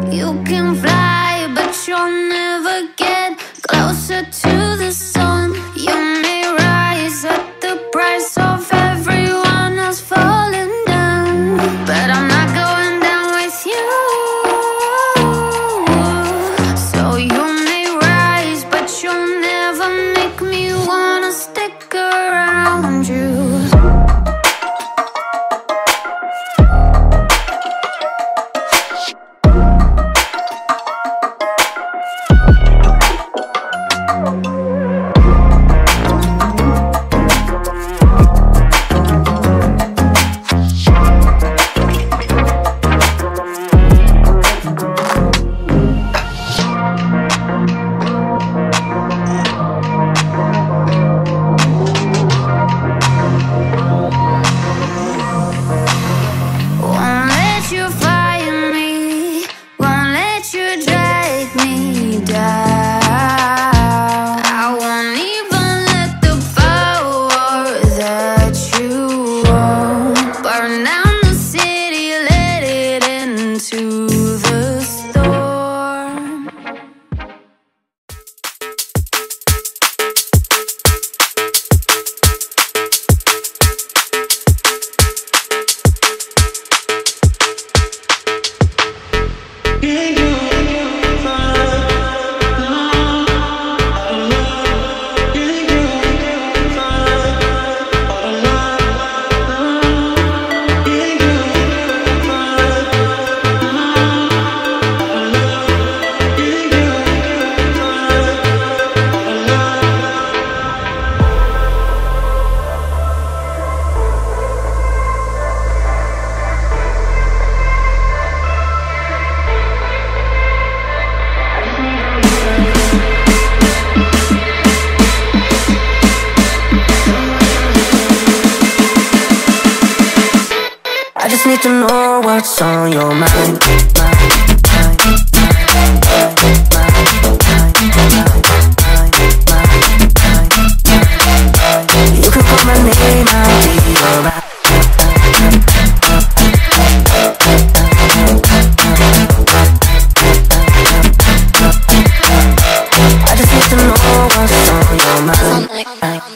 You can fly, but you'll never get closer to the sun. You may rise at the price of everyone else falling down, but I'm not going down with you. So you may rise, but you'll never make me wanna stick around you. Need to know what's on your mind. You can call my name, I'll be alright. I just need to know what's on your mind.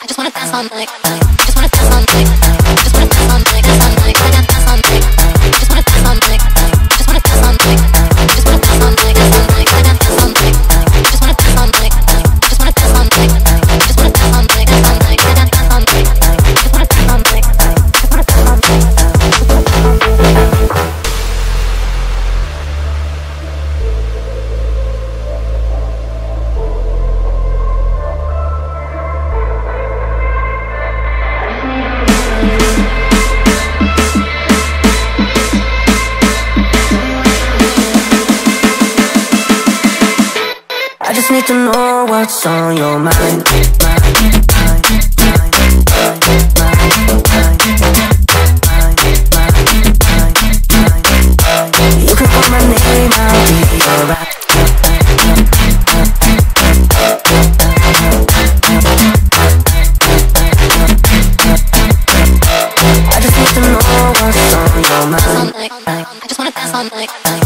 I just wanna dance all night. I just wanna dance all night. I just wanna dance all night. Dance all night. I got dance all night. I just wanna dance all night. I just wanna dance all night. I just wanna dance all night. Dance all night. I got dance all night. I just wanna dance all night. I just wanna dance all night. I just wanna dance all night. Dance all night. I got dance all night. I just wanna dance all night. I just wanna dance all night. I just need to know what's on your mind. You can call my name, I'll be alright. I just need to know what's on your mind. I just wanna dance all night.